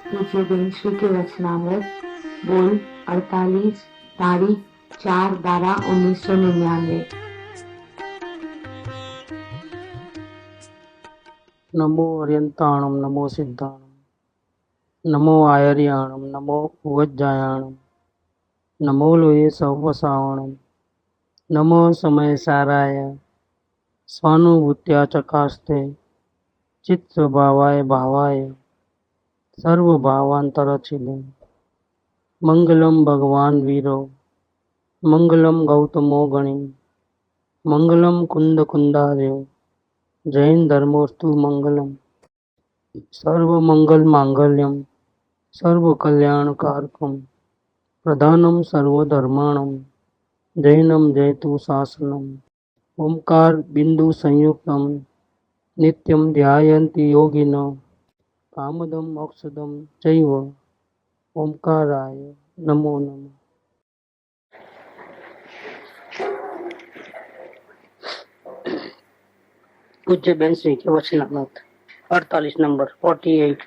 पूज्य श्री के वचनामृत बोल 48 तारीख 4/12/1999। नमो अर्यंताणम नमो सिद्धाणम नमो आयर्याणम नमो उवज्जायाणम नमो लोये सवसावणम नमो समय साराय स्वानुभूत्या चकास्ते चित्त स्वभावाय भावाय सर्वभावांतरचिले मंगलम भगवान वीरो मंगलम गौतमो गणि मंगलम कुंद कुंदार्यो जैन धर्मोस्तु मंगलम सर्व मंगल मांगल्यम सर्व कल्याण कारकम प्रधानम सर्वधर्माणम जैनम जयतु शासनम ओंकार बिंदु संयुक्तम नित्यम ध्यायन्ति योगिनो कामदम मोक्षदम चैव ओंकाराय नमो नमः। पूज्य बेन श्री के वचनामृत 48 नंबर 48।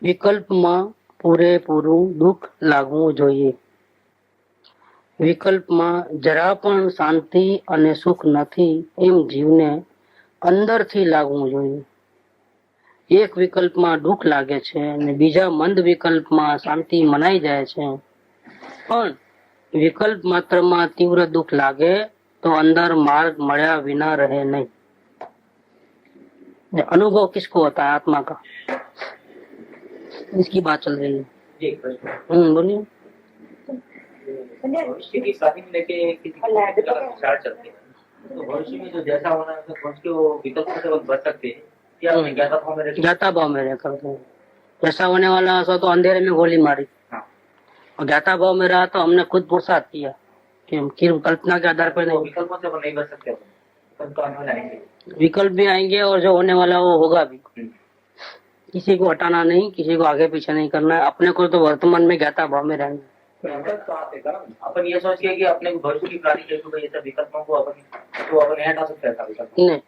વિકલ્પમાં પૂરેપૂરું દુઃખ લાગવું જોઈએ। વિકલ્પમાં જરા પણ શાંતિ અને સુખ નથી એમ જીવને અંદરથી લાગવું જોઈએ। એક વિકલ્પમાં દુઃખ લાગે છે અને બીજા મંદ વિકલ્પમાં શાંતિ મનાઈ જાય છે, પણ વિકલ્પ માત્રમાં તીવ્ર દુઃખ લાગે तो अंदर मार्ग मळ्या विना रहे नहीं। अनुभव किसको होता है? आत्मा का। इसकी बात चल रही है। बोलिए। भविष्य की प्लानिंग लेके किसी विचार चलते हैं, तो भविष्य में जो जैसा होना है सोच के वो विकल्प से बच सकते हैं या अपने ज्ञाता भाव में रह करते हैं। जैसा होने वाला सो तो अंधेरे में गोली मारी। हाँ। और ज्ञाता भाव में रहा तो हमने खुद पुरुषार्थ किया कि हम कल्पना के आधार पर नहीं। विकल्पों से नहीं बच सकते, विकल्प भी आएंगे और जो होने वाला वो होगा भी। किसी को हटाना नहीं, किसी को आगे पीछे नहीं करना है, अपने को तो वर्तमान में ज्ञाता भाव में रहना। अपन ये सोच के कि अपने भविष्य की प्लानिंग जैसे विकल्पों को अपन नहीं हटा सकते नहीं,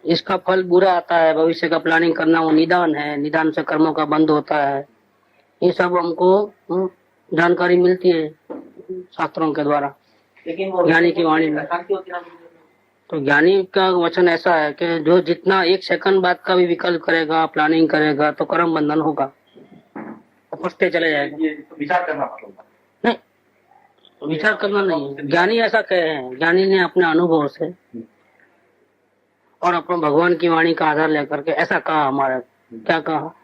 इसका फल बुरा आता है। भविष्य का प्लानिंग करना वो निदान है, निदान से कर्मों का बंध होता है। ये सब हमको जानकारी मिलती है शास्त्रों के द्वारा, लेकिन वो ज्ञानी की वाणी में। तो ज्ञानी का वचन ऐसा है कि जो जितना एक सेकंड बाद का भी विकल्प करेगा, प्लानिंग करेगा, तो कर्म बंधन होगा, फंसते चले जाएगा। विचार करना नहीं, विचार करना नहीं। ज्ञानी ऐसा कहे हैं, ज्ञानी ने अपने अनुभव से और अपने भगवान की वाणी का आधार लेकर के ऐसा कहा। हमारा क्या कहा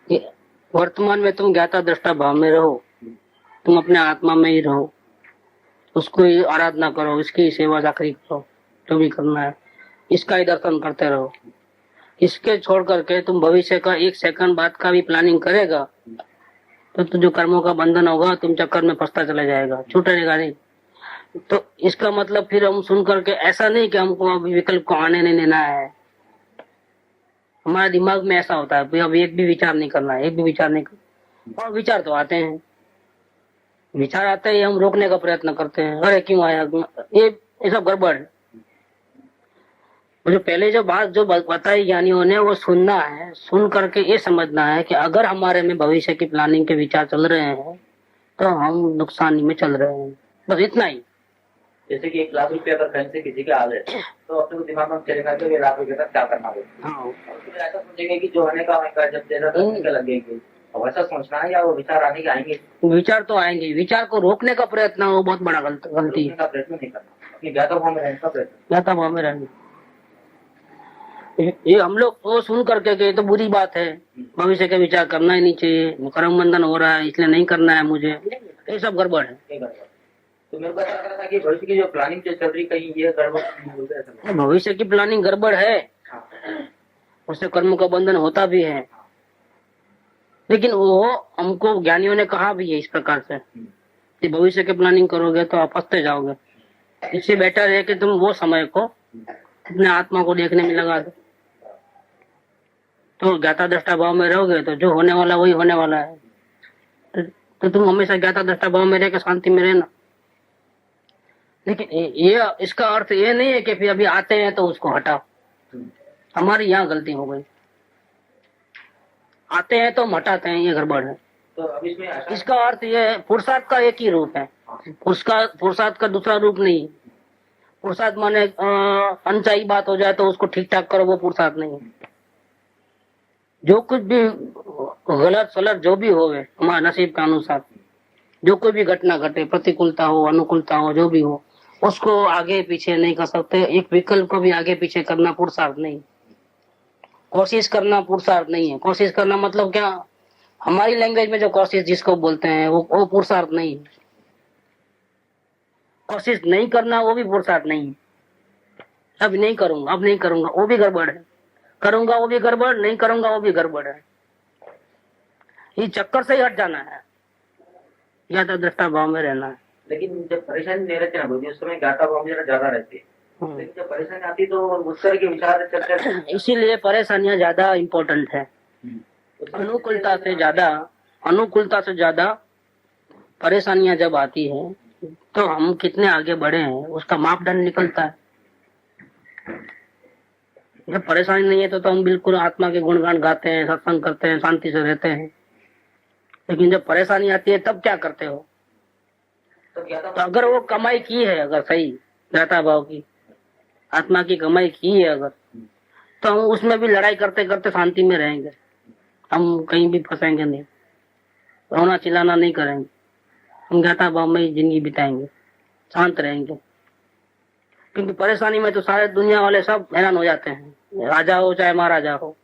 कि वर्तमान में तुम ज्ञाता दृष्टा भाव में रहो, तुम अपने आत्मा में ही रहो, उसको ही आराधना करो, इसकी सेवा चाकरी करो, जो भी करना है इसका ही दर्शन करते रहो। इसके छोड़ करके तुम भविष्य का एक सेकंड बाद का भी प्लानिंग करेगा तो जो कर्मों का बंधन होगा तुम चक्कर में फंसता चला जाएगा, छूटेगा नहीं। तो इसका मतलब फिर हम सुन करके ऐसा नहीं कि हमको अभी विकल्प को आने नहीं देना है। हमारे दिमाग में ऐसा होता है अब एक भी विचार नहीं करना है, एक भी विचार नहीं करना। और विचार तो आते हैं, विचार आते ही हम रोकने का प्रयत्न करते हैं, अरे क्यों आया, ये सब गड़बड़ है। जो पहले जो बात जो बताई ज्ञानियों ने वो सुनना है, सुन करके ये समझना है कि अगर हमारे में भविष्य की प्लानिंग के विचार चल रहे हैं तो हम नुकसानी में चल रहे हैं, बस इतना ही। जैसे कि 1 लाख रुपया अगर कहीं से किसी के आ गए तो अपने को दिमाग में चलेगा कि 1 लाख रुपये का क्या करना होगा। हाँ, ऐसा सोचेंगे कि जो होने का जब ज्यादा लगेंगे और वैसा सोचना है या वो विचार आने के आएंगे। विचार तो आएंगे, विचार को रोकने का प्रयत्न वो बहुत बड़ा गलती है। प्रयत्न नहीं करना, अपनी ज्ञाता भाव में रहने का प्रयत्न, ज्ञाता भाव में रहने। ये हम लोग वो सुन करके कि तो बुरी बात है, भविष्य के विचार करना ही नहीं चाहिए, कर्म बंधन हो रहा है इसलिए नहीं करना है मुझे, ये सब गड़बड़ है। तो मेरे को ऐसा लग रहा था कि भविष्य की जो प्लानिंग जो चल रही कहीं ये गड़बड़, भविष्य की प्लानिंग गड़बड़ है, उससे कर्म का बंधन होता भी है, लेकिन वो हमको ज्ञानियों ने कहा भी है इस प्रकार से कि भविष्य की प्लानिंग करोगे तो आप फंसते जाओगे। इससे बेटर है कि तुम वो समय को अपने आत्मा को देखने में लगा दो, तो ज्ञाता दृष्टा भाव में रहोगे तो जो होने वाला वही होने वाला है। तो तुम हमेशा ज्ञाता दृष्टा भाव में रह के शांति में रहना। लेकिन ये इसका अर्थ ये नहीं है कि फिर अभी आते हैं तो उसको हटाओ। हमारी यहाँ गलती हो गई, आते हैं तो हम हटाते हैं, ये गड़बड़ है। तो अब इसमें अशांति इसका अर्थ ये है, पुरुषार्थ का एक ही रूप है, पुरुषार्थ का दूसरा रूप नहीं है। पुरुषार्थ माने अनचाही बात हो जाए तो उसको ठीक ठाक करो, वो पुरुषार्थ नहीं है। जो कुछ भी गलत सलत जो भी हो हमारे नसीब के अनुसार, जो कोई भी घटना घटे, प्रतिकूलता हो अनुकूलता हो जो भी हो, उसको आगे पीछे नहीं कर सकते। एक विकल्प को भी आगे पीछे करना पुरुषार्थ नहीं, कोशिश करना पुरुषार्थ नहीं है। कोशिश करना मतलब क्या, हमारी लैंग्वेज में जो कोशिश जिसको बोलते हैं वो पुरुषार्थ नहीं है। कोशिश नहीं करना वो भी पुरुषार्थ नहीं है। अब नहीं करूंगा, अब नहीं करूंगा, वो भी गड़बड़ है। करूंगा वो भी गड़बड़, नहीं करूंगा वो भी गड़बड़ है। ये चक्कर से ही हट जाना है, या तो दृष्टा भाव में रहना है। लेकिन जब परेशानी नहीं रहती ना गुरुजी, उस समय ज्ञाता भाव में ज्यादा रहती है। लेकिन जब परेशानी आती तो उस तरह के विचार चर्चा, इसीलिए परेशानियां ज्यादा इम्पोर्टेंट है। अनुकूलता से ज्यादा परेशानियां जब आती है तो हम कितने आगे बढ़े हैं उसका मापदंड निकलता है। जब परेशानी नहीं है तो हम बिल्कुल आत्मा के गुणगान गाते हैं, सत्संग करते हैं, शांति से रहते हैं। लेकिन जब परेशानी आती है तब क्या करते हो? तो अगर वो कमाई की है, अगर सही ज्ञाता भाव की आत्मा की कमाई की है अगर, तो हम उसमें भी लड़ाई करते करते शांति में रहेंगे। हम कहीं भी फंसेंगे नहीं, रोना चिल्लाना नहीं करेंगे, हम ज्ञाता भाव में ही जिंदगी बिताएंगे, शांत रहेंगे। क्योंकि परेशानी में तो सारे दुनिया वाले सब हैरान हो जाते हैं, राजा हो चाहे महाराजा हो।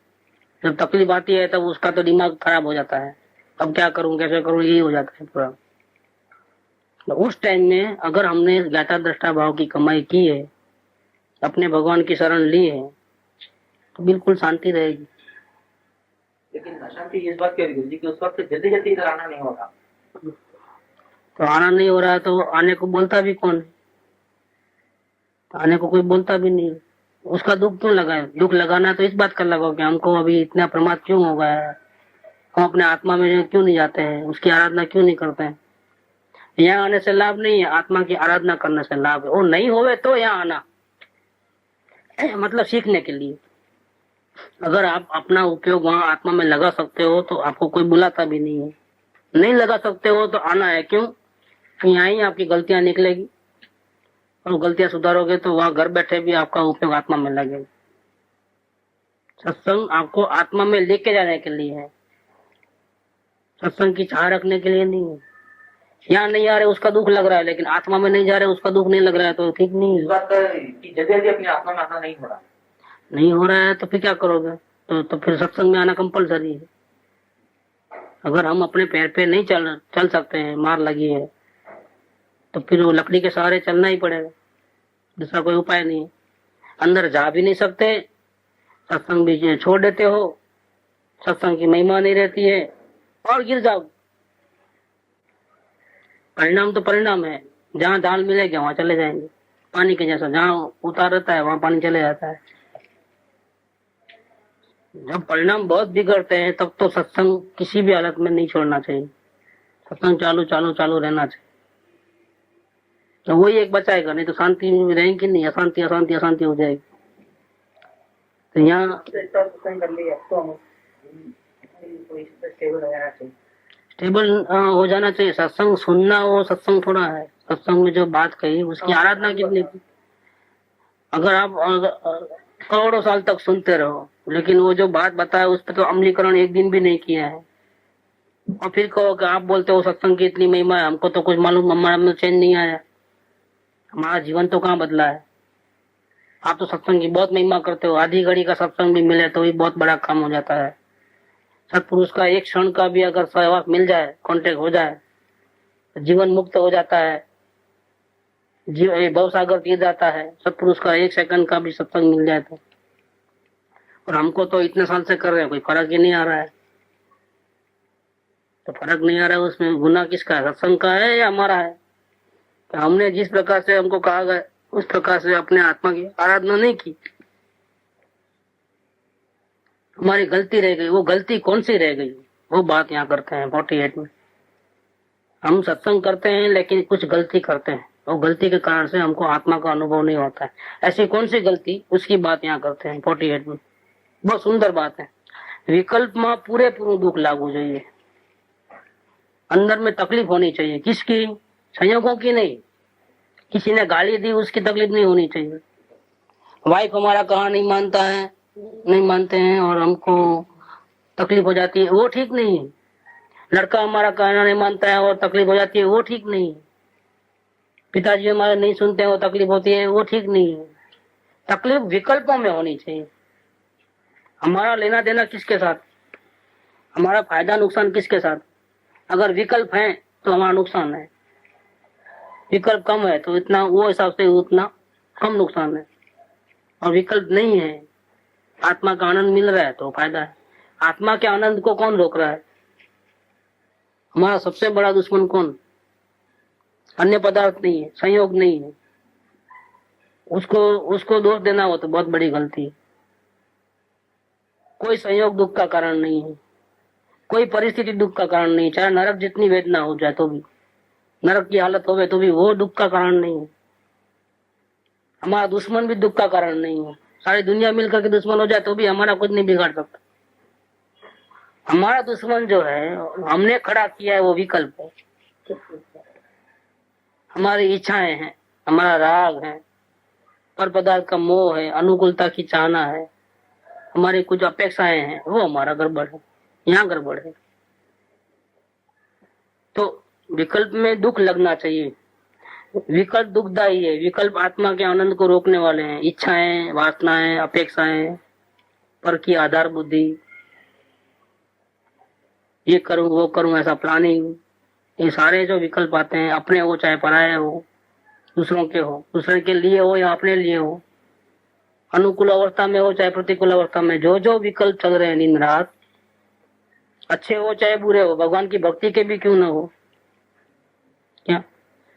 जब तकलीफ आती है तब उसका तो दिमाग खराब हो जाता है, अब क्या करूं कैसे करूं, यही हो जाता है पूरा। तो उस टाइम में अगर हमने ज्ञाता दृष्टा भाव की कमाई की है, अपने भगवान की शरण ली है, तो बिल्कुल शांति रहेगी। लेकिन अशांति इस बात की होगी गुरुजी कि उस वक्त जल्दी जल्दी इधर आना नहीं होगा। तो आना नहीं हो रहा है तो आने को बोलता भी कौन है? आने को कोई बोलता भी नहीं। उसका दुख क्यों लगाए? दुख लगाना तो इस बात का लगाओ कि हमको अभी इतना प्रमाद क्यों हो गया है, हम अपने आत्मा में क्यों नहीं जाते हैं, उसकी आराधना क्यों नहीं करते हैं। यहाँ आने से लाभ नहीं है, आत्मा की आराधना करने से लाभ है। वो नहीं होवे तो यहाँ आना मतलब सीखने के लिए। अगर आप अपना उपयोग वहां आत्मा में लगा सकते हो तो आपको कोई बुलाता भी नहीं है। नहीं लगा सकते हो तो आना है। क्यों? यहाँ ही आपकी गलतियां निकलेगी और गलतियां सुधारोगे तो वहां घर बैठे भी आपका उपयोग आत्मा में लगेगा। सत्संग आपको आत्मा में लेके जाने के लिए है, सत्संग की चाह रखने के लिए नहीं है। यहाँ नहीं आ रहे उसका दुख लग रहा है, लेकिन आत्मा में नहीं जा रहे उसका दुख नहीं लग रहा है, तो ठीक नहीं है। इस बात की जल्दी जल्दी अपनी आत्मा में आना नहीं हो रहा है तो फिर क्या करोगे? तो फिर सत्संग में आना कंपलसरी है। अगर हम अपने पैर पे नहीं चल सकते हैं, मार लगी है, तो फिर वो लकड़ी के सहारे चलना ही पड़ेगा, दूसरा कोई उपाय नहीं है। अंदर जा भी नहीं सकते, सत्संग भी छोड़ देते हो, सत्संग की महिमा नहीं रहती है और गिर जाओ। परिणाम तो परिणाम है, जहाँ दाल मिलेगा वहां चले जाएंगे। पानी के जैसा जहाँ उतार रहता है वहां पानी चले जाता है। जब परिणाम बहुत बिगड़ते हैं तब तो सत्संग किसी भी हालत में नहीं छोड़ना चाहिए। सत्संग चालू रहना चाहिए, तो वही एक बचाएगा। नहीं तो शांति में रहेंगे नहीं, अशांति अशांति अशांति हो जाएगी। तो यहाँ स्टेबल हो जाना चाहिए। सत्संग सुनना वो सत्संग थोड़ा है। सत्संग में जो बात कही उसकी आराधना कितनी थी। अगर आप करोड़ों साल तक सुनते रहो लेकिन वो जो बात बताया उस पर तो अमलीकरण एक दिन भी नहीं किया है, और फिर कहो कि आप बोलते हो सत्संग की इतनी महिमा है, हमको तो कुछ मालूम, हमारा में चैन नहीं आया, हमारा जीवन तो कहाँ बदला है। आप तो सत्संग की बहुत महिमा करते हो, आधी घड़ी का सत्संग भी मिले तो भी बहुत बड़ा काम हो जाता है। सत्पुरुष का एक क्षण का भी अगर सहवास मिल जाए, कांटेक्ट हो जाए, तो जीवन मुक्त हो जाता है, भव सागर तीर जाता है। सत्पुरुष का एक सेकंड का भी सत्संग मिल जाए तो। और हमको तो इतने साल से कर रहे हैं, कोई फर्क ही नहीं आ रहा है। तो फर्क नहीं आ रहा है, उसमें गुनाह किसका है? सत्संग का है या हमारा है? तो हमने जिस प्रकार से हमको कहा गया उस प्रकार से अपने आत्मा की आराधना नहीं की, हमारी गलती रह गई। वो गलती कौन सी रह गई, वो बात यहाँ करते हैं 48 में। हम सत्संग करते हैं लेकिन कुछ गलती करते हैं, और गलती के कारण से हमको आत्मा का अनुभव नहीं होता है। ऐसी कौन सी गलती, उसकी बात यहाँ करते हैं 48 में। बहुत सुंदर बात है। વિકલ્પમાં પૂરેપૂરું દુઃખ લાગવું જોઈએ. अंदर में तकलीफ होनी चाहिए. किसकी? संयोगों की नहीं. किसी ने गाली दी उसकी तकलीफ नहीं होनी चाहिए. वाइफ हमारा कहा नहीं मानता है, नहीं मानते हैं और हमको तकलीफ हो जाती है, वो ठीक नहीं है. लड़का हमारा कहना नहीं मानता है और तकलीफ हो जाती है, वो ठीक नहीं है. पिताजी हमारे नहीं सुनते हैं, वो तकलीफ होती है, वो ठीक नहीं है. तकलीफ विकल्पों में होनी चाहिए. हमारा लेना देना किसके साथ, हमारा फायदा नुकसान किसके साथ. अगर विकल्प है तो हमारा नुकसान है, विकल्प कम है तो इतना, वो हिसाब से उतना कम नुकसान है. और विकल्प नहीं है, आत्मा का आनंद मिल रहा है तो फायदा है. आत्मा के आनंद को कौन रोक रहा है? हमारा सबसे बड़ा दुश्मन कौन? अन्य पदार्थ नहीं है, संयोग नहीं है. उसको दोष देना हो तो बहुत बड़ी गलती है. कोई संयोग दुख का कारण नहीं है, कोई परिस्थिति दुख का कारण नहीं. चाहे नरक जितनी वेदना हो जाए तो भी, नरक की हालत हो तो भी वो दुख का कारण नहीं है. हमारा दुश्मन भी दुख का कारण नहीं है. सारी दुनिया मिलकर के दुश्मन हो जाए तो भी हमारा कुछ नहीं बिगाड़ सकता. हमारा दुश्मन जो है हमने खड़ा किया है, वो विकल्प है. हमारी इच्छाएं हैं, हमारा राग है, पर पदार्थ का मोह है, अनुकूलता की चाहना है, हमारी कुछ अपेक्षाएं हैं, वो हमारा गड़बड़ है, यहाँ गड़बड़ है. तो विकल्प में दुख लगना चाहिए. विकल्प दुखदायी है. विकल्प आत्मा के आनंद को रोकने वाले हैं. इच्छाएं, वासनाएं, अपेक्षाएं, पर की आधार बुद्धि, ये करूं वो करूं ऐसा प्लानिंग, ये सारे जो विकल्प आते हैं, अपने हो चाहे पराये हो, दूसरों के हो, दूसरे के लिए हो या अपने लिए हो, अनुकूल अवस्था में हो चाहे प्रतिकूल अवस्था में, जो जो विकल्प चल रहे हैं दिन रात, अच्छे हो चाहे बुरे हो, भगवान की भक्ति के भी क्यों ना हो, क्या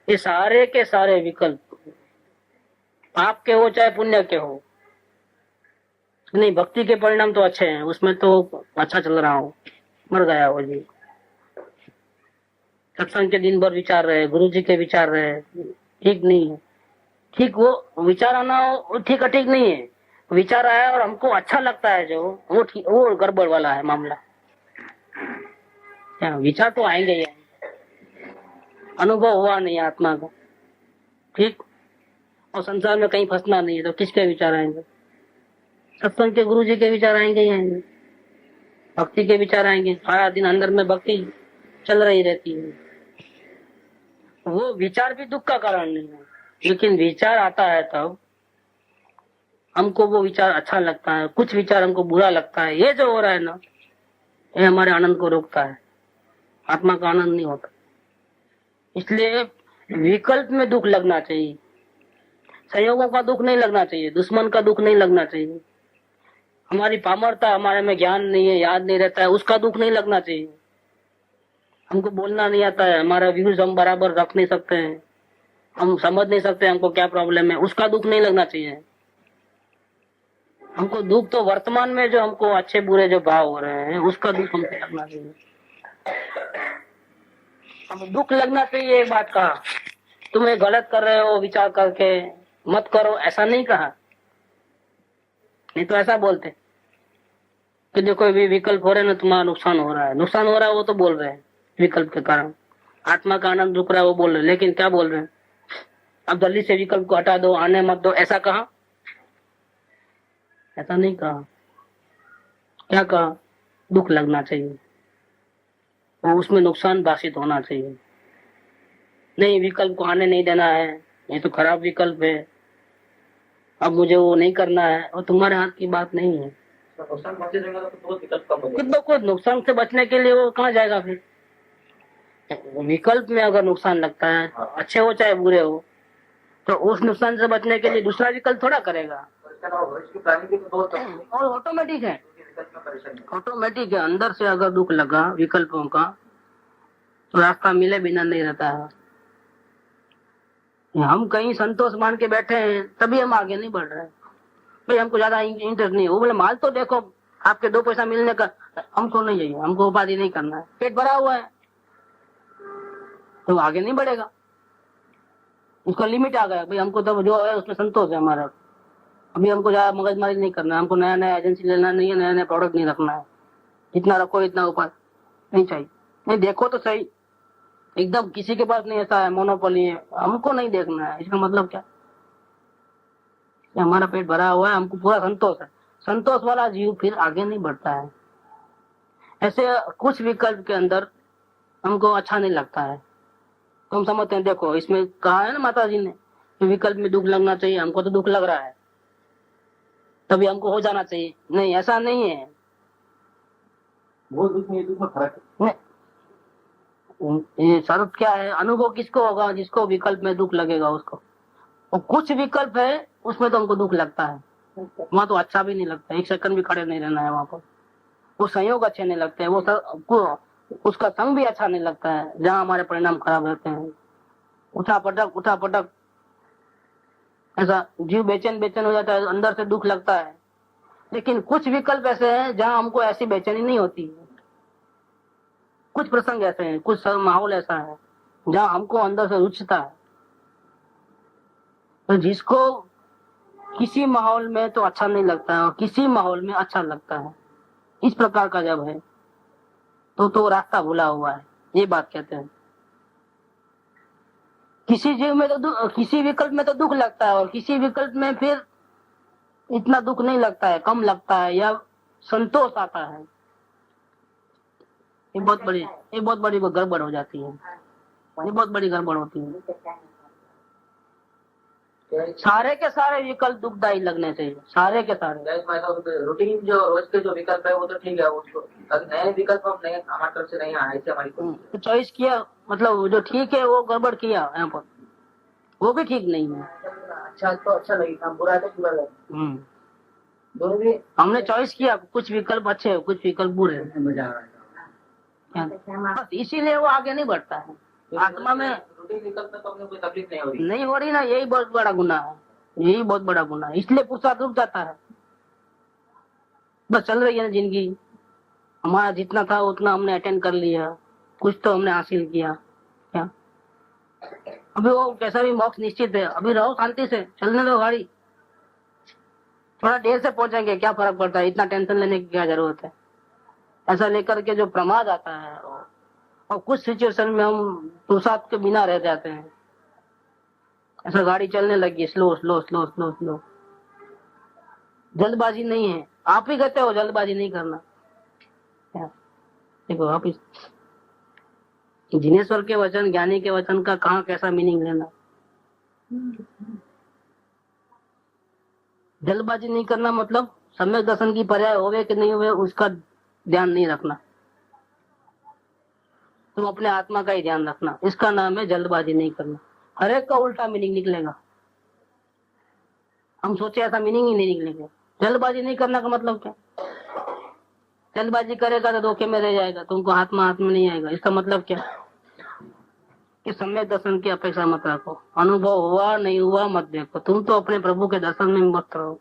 ये सारे के सारे विकल्प पाप के हो चाहे पुण्य के हो, नहीं भक्ति के परिणाम तो अच्छे हैं, उसमें तो अच्छा चल रहा हो, मर गया हो जी. सत्संग के दिन भर विचार रहे, गुरु जी के विचार रहे, ठीक नहीं है. ठीक वो विचार आना हो ठीक है, ठीक नहीं है. विचार आया और हमको अच्छा लगता है जो, वो ठीक, वो गड़बड़ वाला है मामला. क्या विचार तो आएंगे ही, अनुभव हुआ नहीं आत्मा का, ठीक. और संसार में कहीं फंसना नहीं है तो किसके विचार आएंगे? सत्संग के गुरु जी के विचार आएंगे ही आएंगे, भक्ति के विचार आएंगे. सारा दिन अंदर में भक्ति चल रही रहती है. वो विचार भी दुख का कारण नहीं है, लेकिन विचार आता है तब हमको वो विचार अच्छा लगता है, कुछ विचार हमको बुरा लगता है. ये जो हो रहा है ना, ये हमारे आनंद को रोकता है, आत्मा का आनंद नहीं होता. इसलिए विकल्प में दुख लगना चाहिए, संयोगों का दुख नहीं लगना चाहिए, दुश्मन का दुख नहीं लगना चाहिए. हमारी पामरता, हमारे में ज्ञान नहीं है, याद नहीं रहता है, उसका दुख नहीं लगना चाहिए. हमको बोलना नहीं आता है, हमारा व्यूज हम बराबर रख नहीं सकते हैं, हम समझ नहीं सकते हमको क्या प्रॉब्लम है, उसका दुख नहीं लगना चाहिए. हमको दुख तो वर्तमान में जो हमको अच्छे बुरे जो भाव हो रहे हैं, उसका दुख हमको लगना चाहिए. हम दुख लगना चाहिए एक बात का, तुम्हें गलत कर रहे हो विचार करके मत करो, ऐसा नहीं कहा. नहीं तो ऐसा बोलते कि देखो भी विकल्प हो रहे हैं ना, तुम्हारा नुकसान हो रहा है. नुकसान हो रहा है वो तो बोल रहे हैं विकल्प के कारण, आत्मा का आनंद रुक रहा है वो बोल रहे हैं. लेकिन क्या बोल रहे हैं? अब जल्दी से विकल्प को हटा दो, आने मत दो, ऐसा कहा? ऐसा नहीं कहा. क्या कहा? दुख लगना चाहिए, और उसमें नुकसान भाषित होना चाहिए. नहीं, विकल्प को आने नहीं देना है, ये तो खराब विकल्प है, अब मुझे वो नहीं करना है, और तुम्हारे हाथ की बात नहीं है. नुकसान पहुंचे देगा तो विकल्प कम हो खुद ब खुद नुकसान से बचने के लिए वो कहाँ जाएगा फिर? विकल्प में अगर नुकसान लगता है, अच्छे हो चाहे बुरे हो, तो उस नुकसान से बचने के लिए दूसरा विकल्प थोड़ा करेगा. और ऑटोमेटिक है, ऑटोमेटिक है. अंदर से अगर दुख लगा विकल्पों का तो रास्ता मिले बिना नहीं रहता है. हम कहीं संतोष मान के बैठे हैं तभी हम आगे नहीं बढ़ रहे हैं. भाई हमको ज्यादा इंटरेस्ट नहीं, वो बोले माल तो देखो आपके 2 पैसा मिलने का, हमको नहीं चाहिए, हमको उपाधि नहीं करना है, पेट भरा हुआ है, तो आगे नहीं बढ़ेगा. उसका लिमिट आ गया, भाई हमको तो जो है उसमें संतोष है हमारा. अभी हमको ज्यादा मगजमारी नहीं करना है, हमको नया नया एजेंसी लेना नहीं है, नया नया प्रोडक्ट नहीं रखना है, इतना रखो इतना ऊपर नहीं चाहिए। नहीं देखो तो सही, एकदम किसी के पास नहीं ऐसा है मोनोपोली है, हमको नहीं देखना है। इसका मतलब क्या, हमारा पेट भरा हुआ है, हमको पूरा संतोष है। संतोष वाला जीव फिर आगे नहीं बढ़ता है। ऐसे कुछ विकल्प के अंदर हमको अच्छा नहीं लगता है तो हम समझते हैं, देखो इसमें कहा है ना माता जी ने, विकल्प में दुख लगना चाहिए, हमको तो दुख लग रहा है तभी हमको हो जाना चाहिए। नहीं, ऐसा नहीं है। वो दुख में दुख में फर्क है। ये शर्त क्या है, अनुभव किसको होगा, जिसको विकल्प में दुख लगेगा उसको। और कुछ विकल्प है उसमें तो हमको दुख लगता है, वहां तो अच्छा भी नहीं लगता, एक सेकंड भी खड़े नहीं रहना है वहां पर। वो संयोग अच्छे नहीं लगते, उसका संग भी अच्छा नहीं लगता है जहाँ हमारे परिणाम खराब रहते हैं। उठा पटक ऐसा जीव बेचैन हो जाता है, अंदर से दुख लगता है। लेकिन कुछ विकल्प ऐसे हैं जहाँ हमको ऐसी बेचैनी नहीं होती है। कुछ प्रसंग ऐसे हैं, कुछ माहौल ऐसा है जहाँ हमको अंदर से रुचता है। तो जिसको किसी माहौल में तो अच्छा नहीं लगता है और किसी माहौल में अच्छा लगता है, इस प्रकार का जब है तो रास्ता भूला हुआ है, ये बात कहते हैं। किसी जीव में तो किसी विकल्प में तो दुख लगता है और किसी विकल्प में फिर इतना दुख नहीं लगता है, कम लगता है या संतोष आता है। ये बहुत बड़ी गड़बड़ हो जाती है, ये बहुत बड़ी गड़बड़ होती है। सारे के सारे विकल्प दुखदायी लगने चाहिए, सारे के सारे। रूटीन जो रोज के जो विकल्प है वो तो ठीक है, उसको नए विकल्प हम नहीं, हमारी तरफ से नहीं आए, ऐसे हमारी चॉइस किया, मतलब जो ठीक है वो गड़बड़ किया यहाँ पर, वो भी ठीक नहीं है। अच्छा तो अच्छा लगेगा, बुरा तो बुरा लगेगा। दोनों भी हमने चॉइस किया, कुछ विकल्प अच्छे है, कुछ विकल्प बुरे हैं, मजा आ रहा है। बस इसीलिए वो आगे नहीं बढ़ता है। आत्मा में रूटीन विकल्प में तो हमें कोई तकलीफ नहीं हो रही ना, यही बहुत बड़ा गुनाह है, यही बहुत बड़ा गुनाह है। इसलिए पुरुषार्थ रुक जाता है। बस चल रही है ना जिंदगी, हमारा जितना था उतना हमने अटेंड कर लिया, कुछ तो हमने हासिल किया। क्या अभी वो कैसा भी मोक्ष निश्चित है, अभी रहो शांति से, चलने दो गाड़ी, थोड़ा देर से पहुंचेंगे, क्या फर्क पड़ता है, इतना टेंशन लेने की क्या जरूरत है। ऐसा लेकर के जो प्रमाद आता है, और कुछ सिचुएशन में हम पुरुषार्थ के बिना रह जाते हैं। ऐसा गाड़ी चलने लगी slow slow slow slow slow, जल्दबाजी नहीं है। आप ही कहते हो जल्दबाजी नहीं करना। देखो आप इस जिनेश्वर के वचन, ज्ञानी के वचन का कहाँ कैसा मीनिंग लेना। जल्दबाजी नहीं करना मतलब सम्यक दर्शन की पर्याय होवे कि नहीं होवे उसका ध्यान नहीं रखना, तुम अपने आत्मा का ही ध्यान रखना, इसका नाम है जल्दबाजी नहीं करना। हर एक का उल्टा मीनिंग निकलेगा, हम सोचे ऐसा मीनिंग ही नहीं निकलेगा। जल्दबाजी नहीं करना का मतलब क्या, जल्दबाजी करेगा तो धोखे में रह जाएगा, तुमको आत्मा हाथ में नहीं आएगा। इसका मतलब क्या कि सम्यक दर्शन की अपेक्षा मत रखो, अनुभव हुआ नहीं हुआ मत देखो, तुम तो अपने प्रभु के दर्शन में मस्त रहो।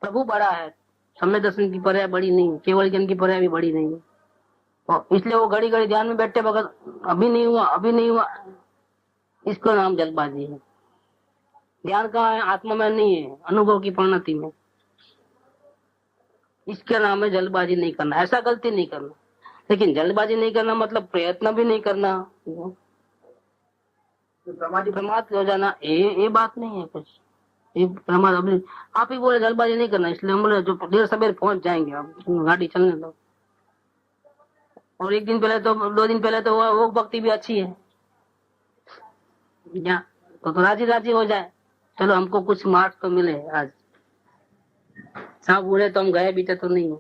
प्रभु बड़ा है, सम्यक दर्शन की पर्याय बड़ी नहीं, केवल ज्ञान की पर्याय भी बड़ी नहीं है। और इसलिए वो घड़ी घड़ी ध्यान में बैठे बगैर अभी नहीं हुआ अभी नहीं हुआ, इसका नाम जल्दबाजी है। ध्यान कहाँ है, आत्मा में नहीं है, अनुभव की परिणति में। इसका नाम है जल्दबाजी नहीं करना। ऐसा गलती नहीं करना, लेकिन जल्दबाजी नहीं करना मतलब प्रयत्न भी नहीं करना, प्रमाद हो जाना, ये बात नहीं है कुछ। ये प्रमाद अभी आप ही बोले जल्दबाजी नहीं करना, इसलिए हम बोले जो देर सवेर पहुंच जाएंगे, अब गाड़ी चलने दो। और एक दिन पहले तो 2 दिन पहले तो वो भक्ति भी अच्छी है, या तो राजी हो जाए, चलो हमको कुछ मार्क्स तो मिले आज, सब बुरे तो हम गए बीते तो नहीं,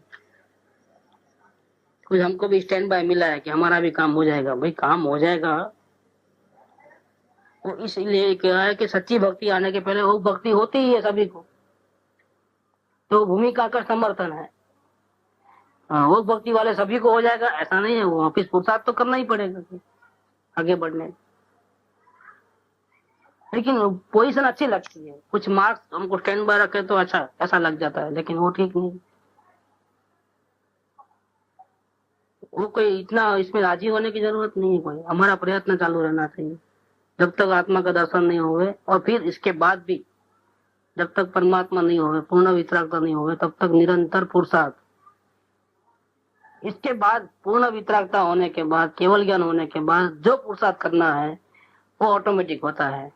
कुछ हमको भी स्टैंड बाय मिला है कि हमारा भी काम हो जाएगा। भाई काम हो जाएगा तो इसलिए क्या है कि सच्ची भक्ति आने के पहले वो भक्ति होती ही है सभी को, तो भूमिका का समर्थन है। वो भक्ति वाले सभी को हो जाएगा ऐसा नहीं है, वो ऑफिस पुरुषार्थ तो करना ही पड़ेगा आगे बढ़ने। लेकिन पोजीशन अच्छी लगती है, कुछ मार्क्स हमको स्टैंड बाय रखे तो अच्छा ऐसा लग जाता है, लेकिन वो ठीक नहीं। वो कोई इतना इसमें राजी होने की जरूरत नहीं है, कोई हमारा प्रयत्न चालू रहना चाहिए जब तक आत्मा का दर्शन नहीं होवे, और फिर इसके बाद भी जब तक परमात्मा नहीं होवे, पूर्ण वितरागता नहीं होवे, तब तक निरंतर पुरुषार्थ इसके बाद पूर्ण वितरागता होने के बाद, केवल ज्ञान होने के बाद जो पुरुषार्थ करना है वो ऑटोमेटिक होता है,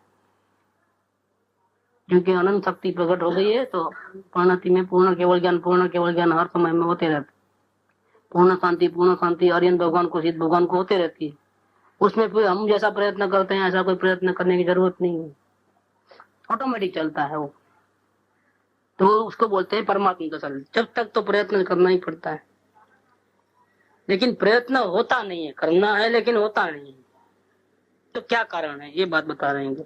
क्योंकि अनंत शक्ति प्रकट हो गई है। तो परिणति में पूर्ण केवल ज्ञान हर समय में होते रहते, पूर्ण शांति आर्यन भगवान को, सिद्ध भगवान को होते रहती है। उसमें फिर हम जैसा प्रयत्न करते हैं ऐसा कोई प्रयत्न करने की जरूरत नहीं है, ऑटोमेटिक चलता है वो। तो उसको बोलते हैं परमात्मा का शरीर। जब तक तो प्रयत्न करना ही पड़ता है, लेकिन प्रयत्न होता नहीं है, करना है लेकिन होता नहीं है। तो क्या कारण है, ये बात बता रहे हैं।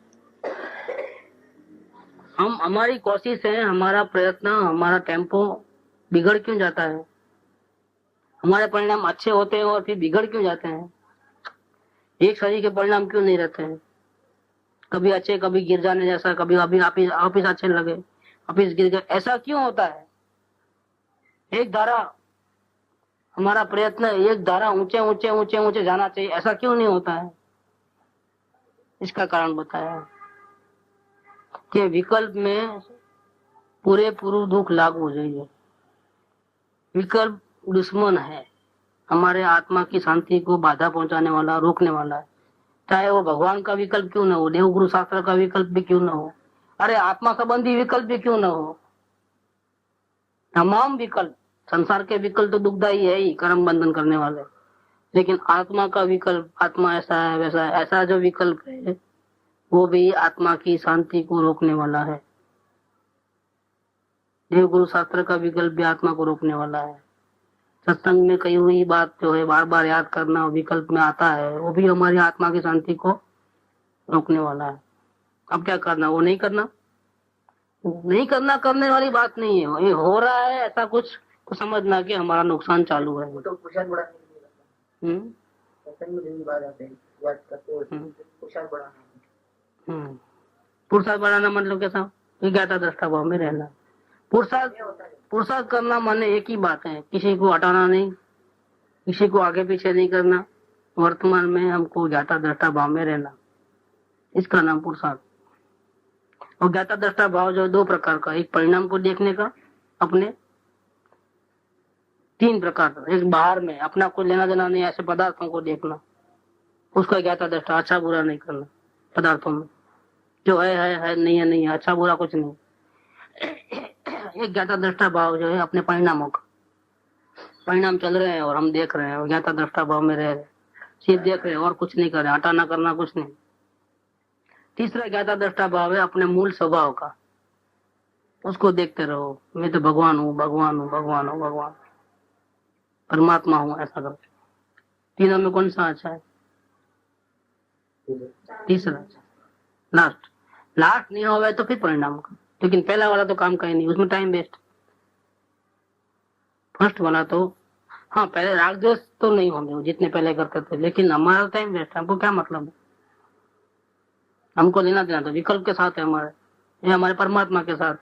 हम, हमारी कोशिश है, हमारा प्रयत्न, हमारा टेम्पो बिगड़ क्यों जाता है? हमारे परिणाम अच्छे होते हैं और फिर बिगड़ क्यों जाते हैं? एक शरीर के परिणाम क्यों नहीं रहते हैं? कभी अच्छे, कभी गिर जाने जैसा, कभी अभी ऑफिस अच्छे लगे, ऑफिस गिर गए, ऐसा क्यों होता है? एक धारा, हमारा प्रयत्न एक धारा ऊंचे ऊंचे ऊंचे ऊंचे जाना चाहिए, ऐसा क्यों नहीं होता है? इसका कारण बताया कि विकल्प में पूरे दुख लागू हो जाइए। विकल्प दुश्मन है, हमारे आत्मा की शांति को बाधा पहुंचाने वाला, रोकने वाला है। चाहे वो भगवान का विकल्प क्यों न हो, देवगुरु शास्त्र का विकल्प भी क्यों न हो, अरे आत्मा संबंधी विकल्प भी क्यों न हो, तमाम विकल्प, संसार के विकल्प तो दुखदायी है ही, कर्म बंधन करने वाले, लेकिन आत्मा का विकल्प, आत्मा ऐसा है वैसा है, ऐसा जो विकल्प है वो भी आत्मा की शांति को रोकने वाला है। देवगुरु शास्त्र का विकल्प भी आत्मा को रोकने वाला है। सत्संग में कही हुई बात जो है बार बार याद करना विकल्प में आता है, वो भी हमारी आत्मा की शांति को रोकने वाला है। अब क्या करना, वो नहीं करना, नहीं करना करने वाली बात नहीं है, ये हो रहा है ऐसा कुछ तो समझना कि हमारा नुकसान चालू है। तो पुरुषार्थ बढ़ाने के लिए पुरुषार्थ बढ़ाना मतलब कैसा? ज्ञाता दृष्टा भाव में रहना। पुरुषार्थ करना माने एक ही बात है, किसी को हटाना नहीं, किसी को आगे पीछे नहीं करना, वर्तमान में हमको ज्ञाता दृष्टा भाव में रहना, इसका नाम पुरुषार्थ। और ज्ञाता दृष्टा भाव जो दो प्रकार का, एक परिणाम को देखने का, अपने तीन प्रकार का, एक बाहर में अपना कोई लेना देना नहीं, ऐसे पदार्थों को देखना, उसका ज्ञाता दृष्टा, अच्छा बुरा नहीं करना पदार्थों में, जो है, नहीं है, नहीं है, अच्छा बुरा कुछ नहीं। एक ज्ञाता दृष्टा भाव जो है अपने परिणामों का, परिणाम चल रहे हैं और हम देख रहे हैं, और ज्ञाता दृष्टा भाव में रह रहे, सिर्फ देख रहे हैं और कुछ नहीं कर रहे, हटाना करना कुछ नहीं। तीसरा ज्ञाता दृष्टा भाव है अपने मूल स्वभाव का, उसको देखते रहो, मैं तो भगवान हूँ, भगवान हूँ, भगवान हूँ, भगवान परमात्मा हूँ, ऐसा करते। तीनों में कौन सा अच्छा है? तीसरा अच्छा। लास्ट नहीं होगा तो फिर परिणाम का, लेकिन पहला वाला तो काम का ही नहीं, उसमें टाइम वेस्ट। फर्स्ट वाला तो हाँ, पहले राग द्वेष तो नहीं होंगे जितने पहले करते थे, लेकिन हमारा टाइम वेस्ट। हमको क्या मतलब है? हमको लेना देना तो विकल्प के साथ है हमारे, ये हमारे परमात्मा के साथ,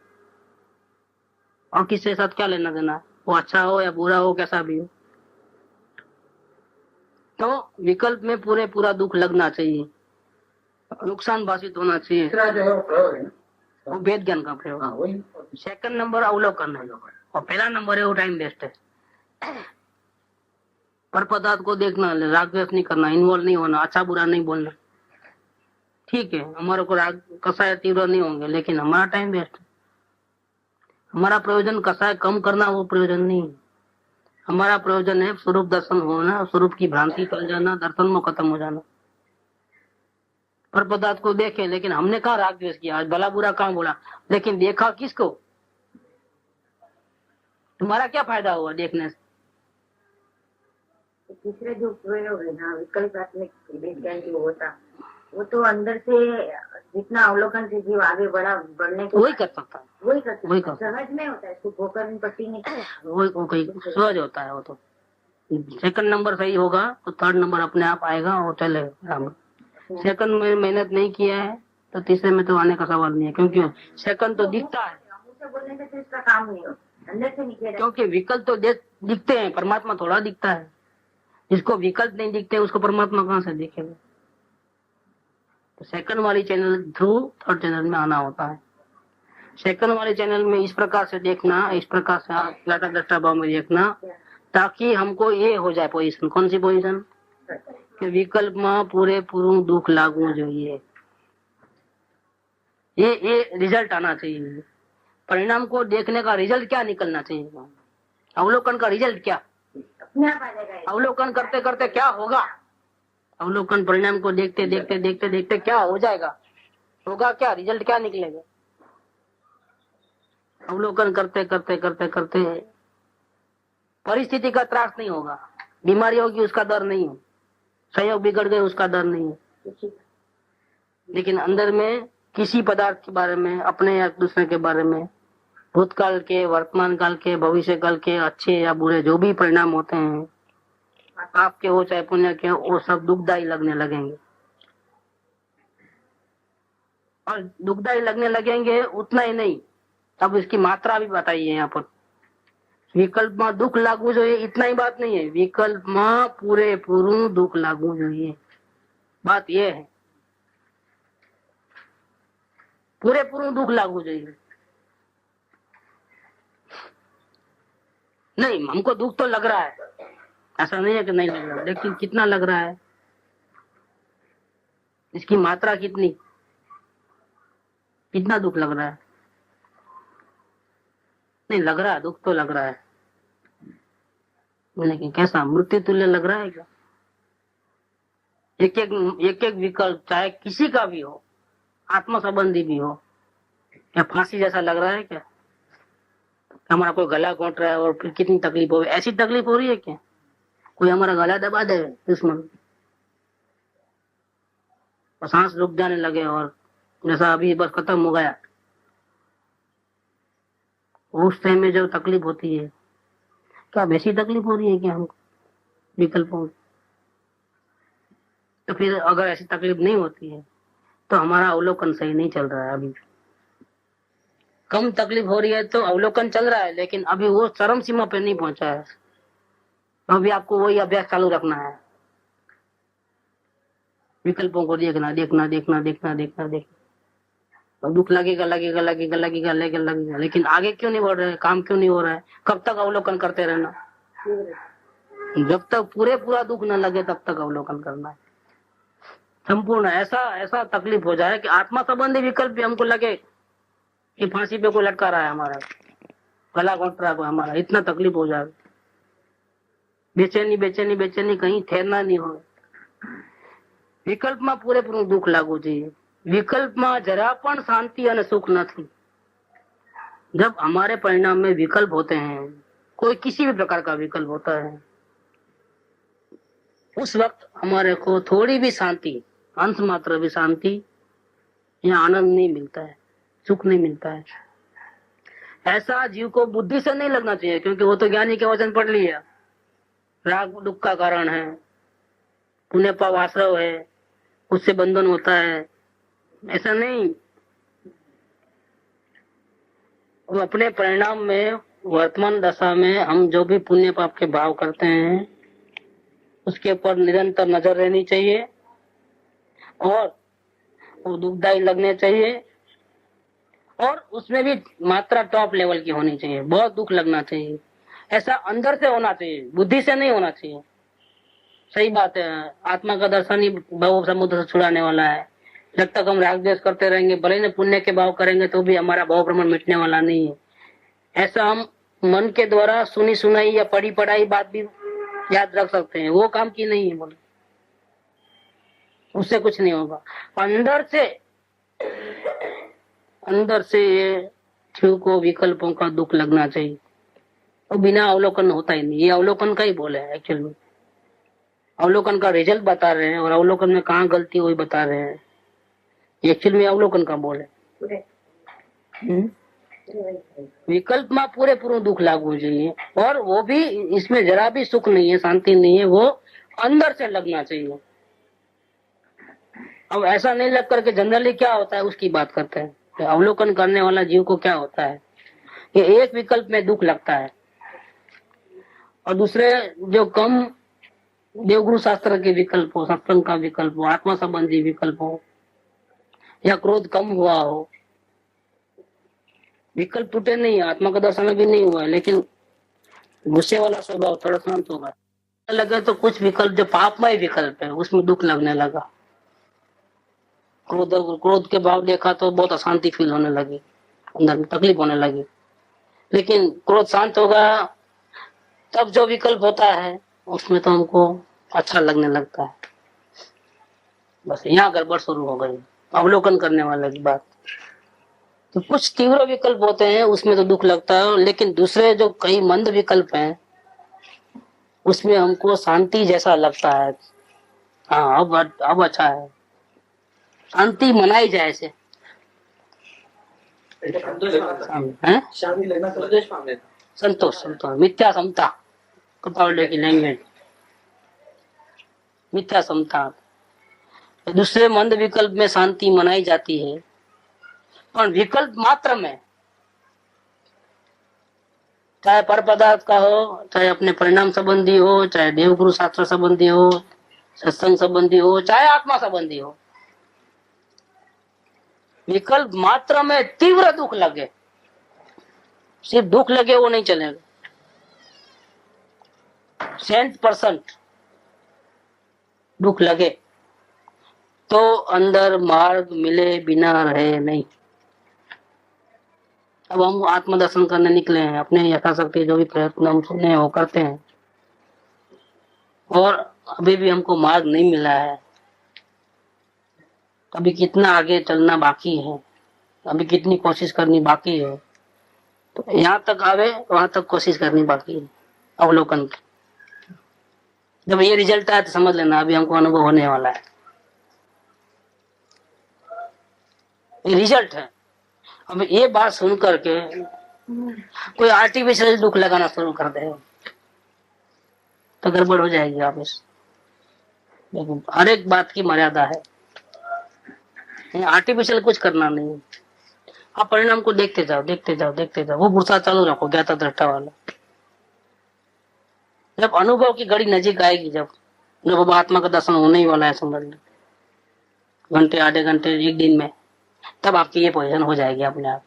और किसके साथ क्या लेना देना है, वो अच्छा हो या बुरा हो, कैसा भी हो। तो विकल्प में पूरा दुख लगना चाहिए, नुकसान भाषित होना चाहिए। जो है वो प्रयोग है, वो वेद ज्ञान का प्रयोग। सेकंड नंबर अवलोकन है, और पहला नंबर है वो टाइम वेस्ट है। पर पदार्थ को देखना, राग द्वेष नहीं करना, इन्वॉल्व नहीं होना, अच्छा बुरा नहीं बोलना। ठीक है, हमारे को राग कसाय तीव्र नहीं होंगे, लेकिन हमारा टाइम वेस्ट है। हमारा प्रयोजन कसाय कम करना वो प्रयोजन नहीं है, हमारा प्रयोजन है स्वरूप दर्शन होना, स्वरूप की भ्रांति टल जाना, दर्शन में खत्म हो जाना। पर पदार्थ को देखे, लेकिन हमने कहा राग द्वेष किया, आज भला बुरा कहाँ बोला, लेकिन देखा किसको? तुम्हारा क्या फायदा हुआ देखने से? तीसरे जो प्रयोग है ना, विकल्पात्मक विज्ञान जो होता, वो तो अंदर से जितना अवलोकन से जीव आगे बढ़ने को वही कर सकता है, वही कर सकता वही है। कर सकता सहज में होता है, इसको गोकर्ण पट्टी नहीं, वही सहज होता है। वो तो सेकंड नंबर सही होगा तो थर्ड नंबर अपने आप आएगा और चलेगा। सेकंड में मेहनत नहीं किया है तो तीसरे में तो आने का सवाल नहीं है, क्योंकि सेकंड तो दिखता है, बोलने से इसका काम नहीं होता, अंदर से निकले। क्योंकि विकल्प तो दिखते हैं, परमात्मा थोड़ा दिखता है। जिसको विकल्प नहीं दिखते उसको परमात्मा कहाँ से दिखेगा? तो सेकंड वाली चैनल थ्रू थर्ड चैनल में आना होता है। सेकंड वाले चैनल में इस प्रकार से देखना, इस प्रकार से ज्ञाता दृष्टा भाव में देखना, ताकि हमको ये हो जाए पोजीशन। कौन सी पोजीशन? कि विकल्प में पूरेपूરું दुख लागू જોઈએ। ये रिजल्ट आना चाहिए। परिणाम को देखने का रिजल्ट क्या निकलना चाहिए? अवलोकन का रिजल्ट क्या? अपने आप आ जाएगा। अवलोकन करते करते क्या होगा? अवलोकन परिणाम को देखते देखते देखते देखते क्या हो जाएगा? होगा क्या? रिजल्ट क्या निकलेगा? अवलोकन करते करते करते करते परिस्थिति का त्रास नहीं होगा, बीमारी होगी उसका डर नहीं है, सहयोग बिगड़ गए उसका डर नहीं है, लेकिन अंदर में किसी पदार्थ के बारे में, अपने या दूसरे के बारे में, भूतकाल के, वर्तमान काल के, भविष्य काल के, अच्छे या बुरे जो भी परिणाम होते हैं, आपके हो चाहे पुण्य के, वो सब दुखदायी लगने लगेंगे। और दुखदायी लगने लगेंगे उतना ही नहीं, अब इसकी मात्रा भी बताइए यहाँ पर। विकल्प में दुख लागू જોઈએ इतना ही बात नहीं है, विकल्प में पूरेपूરું दुख लागू જોઈએ, बात ये है। पूरेपूરું दुख लागू જોઈએ। नहीं, हमको दुख तो लग रहा है, ऐसा नहीं है कि नहीं लग रहा, लेकिन कितना लग रहा है, इसकी मात्रा कितनी, कितना दुख लग रहा है? नहीं लग रहा, दुख तो लग रहा है, लेकिन कैसा? मृत्यु तुल्य लग रहा है क्या? एक एक विकल्प चाहे किसी का भी हो, आत्मा संबंधी भी हो, या फांसी जैसा लग रहा है क्या? हमारा कोई गला घोंट रहा है और फिर कितनी तकलीफ हो, ऐसी तकलीफ हो रही है क्या? कोई हमारा गला दबा दे दुश्मन और सांस रुक जाने लगे और जैसा अभी बस खत्म हो गया, उस टाइम में जो तकलीफ होती है, क्या वैसी तकलीफ हो रही है क्या हमको विकल्पों? तो फिर अगर ऐसी तकलीफ नहीं होती है तो हमारा अवलोकन सही नहीं चल रहा है। अभी कम तकलीफ हो रही है तो अवलोकन चल रहा है, लेकिन अभी वो चरम सीमा पे नहीं पहुंचा है। अभी आपको वही अभ्यास चालू रखना है, विकल्पों को देखना देखना देखना देखना देखना देखना। और दुख लगेगा लगेगा लगेगा लगेगा लगेगा लगेगा, लेकिन आगे क्यों नहीं बढ़ रहे हैं? काम क्यों नहीं हो रहा है? कब तक अवलोकन करते रहना? जब तक पूरा दुख न लगे तब तक अवलोकन करना है संपूर्ण। ऐसा तकलीफ हो जाए कि आत्मा संबंधी विकल्प भी हमको लगे कि फांसी पे कोई लटका रहा है, हमारा गला घोंट रहा है हमारा, इतना तकलीफ हो जाए, बेचैनी बेचैनी बेचैनी, कहीं ठहरना नहीं हो। विकल्प में पूरेपूરું दुख लागू જોઈએ। विकल्प में जरा पण शांति और सुख नहीं। जब हमारे परिणाम में विकल्प होते हैं, कोई किसी भी प्रकार का विकल्प होता है, उस वक्त हमारे को थोड़ी भी शांति, अंश मात्र भी शांति या आनंद नहीं मिलता है, सुख नहीं मिलता है। ऐसा जीव को बुद्धि से नहीं लगना चाहिए, क्योंकि वो तो ज्ञानी के वचन पढ़ लिया, राग दुख का कारण है, पुण्य पाप आश्रय है, उससे बंधन होता है, ऐसा नहीं। वो अपने परिणाम में, वर्तमान दशा में हम जो भी पुण्य पाप के भाव करते हैं उसके ऊपर निरंतर नजर रहनी चाहिए, और वो दुखदायी लगने चाहिए, और उसमें भी मात्रा टॉप लेवल की होनी चाहिए, बहुत दुख लगना चाहिए। ऐसा अंदर से होना चाहिए, बुद्धि से नहीं होना चाहिए। सही बात है, आत्मा का दर्शन ही भव समुद्र से छुड़ाने वाला है। जब तक हम राग द्वेष करते रहेंगे, भले न पुण्य के भाव करेंगे, तो भी हमारा भाव भ्रमण मिटने वाला नहीं है। ऐसा हम मन के द्वारा सुनी सुनाई या पढ़ी पढ़ाई बात भी याद रख सकते हैं, वो काम की नहीं है, बोले उससे कुछ नहीं होगा। अंदर से ये जीव को विकल्पों का दुख लगना चाहिए, और बिना अवलोकन होता ही नहीं। ये अवलोकन का ही बोले है एक्चुअली में, अवलोकन का रिजल्ट बता रहे हैं, और अवलोकन में कहाँ गलती हुई बता रहे हैं। एक्चुअल में अवलोकन का बोले विकल्प में पूरेपूરું दुख लागू चाहिए, और वो भी इसमें जरा भी सुख नहीं है, शांति नहीं है, वो अंदर से लगना चाहिए। अब ऐसा नहीं लग करके जनरली क्या होता है उसकी बात करते हैं। तो अवलोकन करने वाला जीव को क्या होता है कि एक विकल्प में दुख लगता है, और दूसरे जो कम देवगुरु शास्त्र के विकल्प हो, सत्संग का विकल्प हो, आत्मा संबंधी विकल्प हो, या क्रोध कम हुआ हो, विकल्प टूटे नहीं, आत्मा का दर्शन भी नहीं हुआ है, लेकिन गुस्से वाला स्वभाव थोड़ा शांत होगा। लगे तो कुछ विकल्प जो पापमय विकल्प है उसमें दुख लगने लगा। क्रोध क्रोध के भाव देखा तो बहुत अशांति फील होने लगी, अंदर में तकलीफ होने लगी। लेकिन क्रोध शांत होगा तब जो विकल्प होता है उसमें तो हमको अच्छा लगने लगता है। बस यहाँ गड़बड़ शुरू हो गई, अवलोकन करने वाले की बात। तो कुछ तीव्र विकल्प होते हैं उसमें तो दुख लगता है, लेकिन दूसरे जो कई मंद विकल्प हैं उसमें हमको शांति जैसा लगता है। हाँ अब अच्छा है, शांति मनाई जाए से संतोष संतोष मिथ्या समता, कपावड़े की लैंग्वेज मिथ्या समता। दूसरे मंद विकल्प में शांति मनाई जाती है, पर विकल्प मात्र में, चाहे पर पदार्थ का हो, चाहे अपने परिणाम संबंधी हो, चाहे देवगुरु शास्त्र संबंधी हो, सत्संग संबंधी हो, चाहे आत्मा संबंधी हो, विकल्प मात्र में तीव्र दुख लगे, सिर्फ दुख लगे वो नहीं चलेगा। 100% दुख लगे तो अंदर मार्ग मिले बिना रहे नहीं। अब हम आत्मदर्शन करने निकले हैं, अपने यथाशक्ति जो भी प्रयत्न हम सुने हैं वो करते हैं, और अभी भी हमको मार्ग नहीं मिला है। अभी कितना आगे चलना बाकी है, अभी कितनी कोशिश करनी बाकी है, तो यहाँ तक आवे वहां तक कोशिश करनी बाकी है अवलोकन की। जब ये रिजल्ट आए तो समझ लेना अभी हमको अनुभव होने वाला है। ये रिजल्ट है। अब ये बात सुन करके कोई आर्टिफिशियल दुख लगाना शुरू कर दे तो गड़बड़ हो जाएगी वापस। लेकिन हर एक बात की मर्यादा है, आर्टिफिशियल कुछ करना नहीं। आप परिणाम को देखते जाओ देखते जाओ देखते जाओ, वो गुस्सा चालू रखो ज्ञाता दृष्टा वाला। जब अनुभव की घड़ी नजीक आएगी, जब आत्मा का दर्शन होने ही वाला है, समझ लो घंटे आधे घंटे एक दिन में, तब आपकी ये पोजीशन हो जाएगी अपने आप।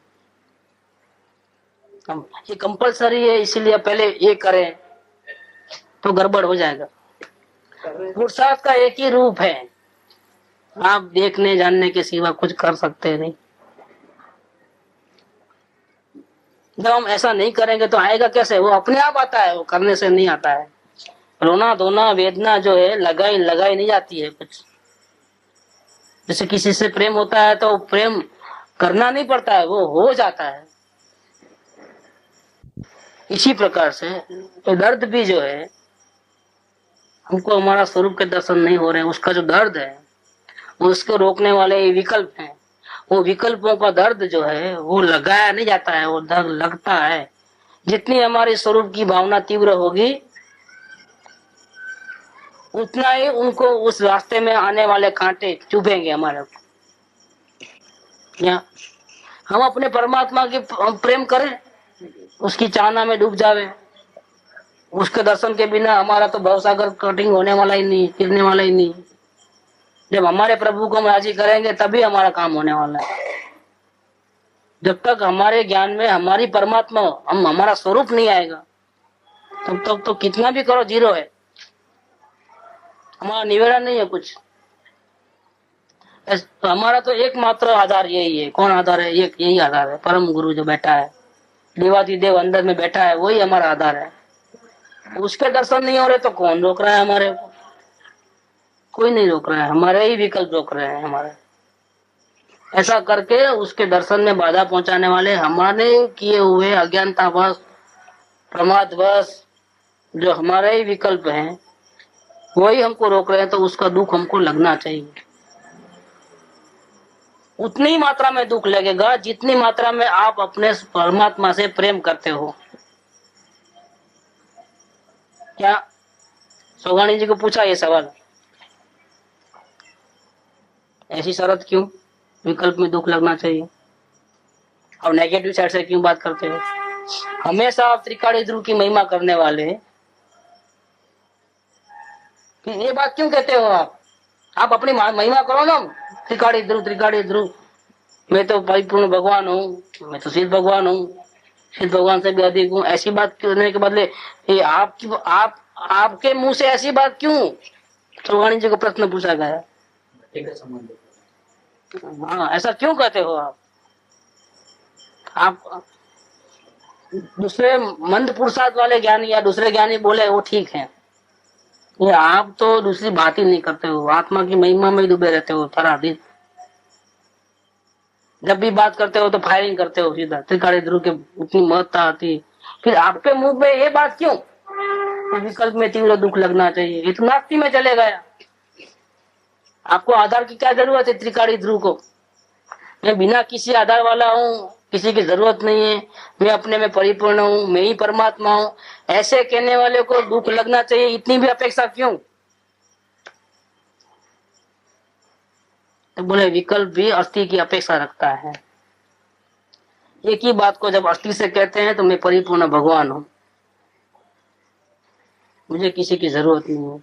ये कंपलसरी है, इसीलिए पहले ये करें तो गड़बड़ हो जाएगा। पुरुषार्थ का एक ही रूप है, आप देखने जानने के सिवा कुछ कर सकते नहीं। जब हम ऐसा नहीं करेंगे तो आएगा कैसे? वो अपने आप आता है, वो करने से नहीं आता है। रोना धोना वेदना जो है लगाई नहीं जाती है कुछ। जैसे किसी से प्रेम होता है तो प्रेम करना नहीं पड़ता है, वो हो जाता है। इसी प्रकार से तो दर्द भी जो है, हमको हमारा स्वरूप के दर्शन नहीं हो रहे हैं, उसका जो दर्द है वो उसको रोकने वाले विकल्प हैं। वो विकल्पों का दर्द जो है वो लगाया नहीं जाता है, वो दर्द लगता है। जितनी हमारी स्वरूप की भावना तीव्र होगी उतना ही उनको उस रास्ते में आने वाले कांटे चुभेंगे हमारे को। या हम अपने परमात्मा की प्रेम करें, उसकी चाहना में डूब जावे, उसके दर्शन के बिना हमारा तो भवसागर कटिंग होने वाला ही नहीं, गिरने वाला ही नहीं। जब हमारे प्रभु को हम राजी करेंगे तभी हमारा काम होने वाला है। जब तक हमारे ज्ञान में हमारी परमात्मा हमारा स्वरूप नहीं आएगा तब तक तो कितना भी करो जीरो है, हमारा निवेदन नहीं है कुछ। तो हमारा तो एकमात्र आधार यही है। कौन आधार है? यही आधार है, परम गुरु जो बैठा है, देवाधिदेव अंदर में बैठा है, वही हमारा आधार है। उसके दर्शन नहीं हो रहे तो कौन रोक रहा है हमारे को? कोई नहीं रोक रहा है, हमारे ही विकल्प रोक रहे हैं हमारे। ऐसा करके उसके दर्शन में बाधा पहुंचाने वाले हमारे किए हुए अज्ञानतावश प्रमादवश जो हमारे ही विकल्प हैं वही हमको रोक रहे हैं। तो उसका दुख हमको लगना चाहिए। उतनी मात्रा में दुख लगेगा जितनी मात्रा में आप अपने परमात्मा से प्रेम करते हो। क्या सोगानी जी को पूछा ये सवाल, ऐसी शरत क्यों? विकल्प में दुख लगना चाहिए। और नेगेटिव साइड से क्यों बात करते हो? हमेशा आप त्रिकाली ध्रुव की महिमा करने वाले ये बात क्यों कहते हो? आप अपनी महिमा करो ना, त्रिकाली ध्रुव, मैं तो परिपूर्ण भगवान हूँ, मैं तो सिद्ध भगवान हूँ, फिर भगवान से भी अधिक हूँ, ऐसी बात करने के बदले ये आपके मुंह से ऐसी बात क्यों? चौहानी जी को प्रश्न पूछा गया। हाँ, ऐसा क्यों कहते हो आप दूसरे मंद पुरुषार्थ वाले ज्ञानी या दूसरे ज्ञानी बोले वो ठीक है, ये आप तो दूसरी बात ही नहीं करते हो, आत्मा की महिमा में डूबे रहते हो सारा दिन। जब भी बात करते हो तो फायरिंग करते हो सीधा, त्रिकाली ध्रुव के उतनी महत्ता आती, फिर आपके मुंह पे ये बात क्यों? विकल्प में तीव्र दुख लगना चाहिए, ये तो नास्ती में चले गया। आपको आधार की क्या जरूरत है? त्रिकाली ध्रुव को मैं बिना किसी आधार वाला हूँ, किसी की जरूरत नहीं है, मैं अपने में परिपूर्ण हूँ, मैं ही परमात्मा हूँ, ऐसे कहने वाले को दुख लगना चाहिए, इतनी भी अपेक्षा क्यों? तो बोले विकल्प भी अस्थि की अपेक्षा रखता है। एक ही बात को जब अस्थि से कहते हैं तो मैं परिपूर्ण भगवान हूँ, मुझे किसी की जरूरत नहीं है,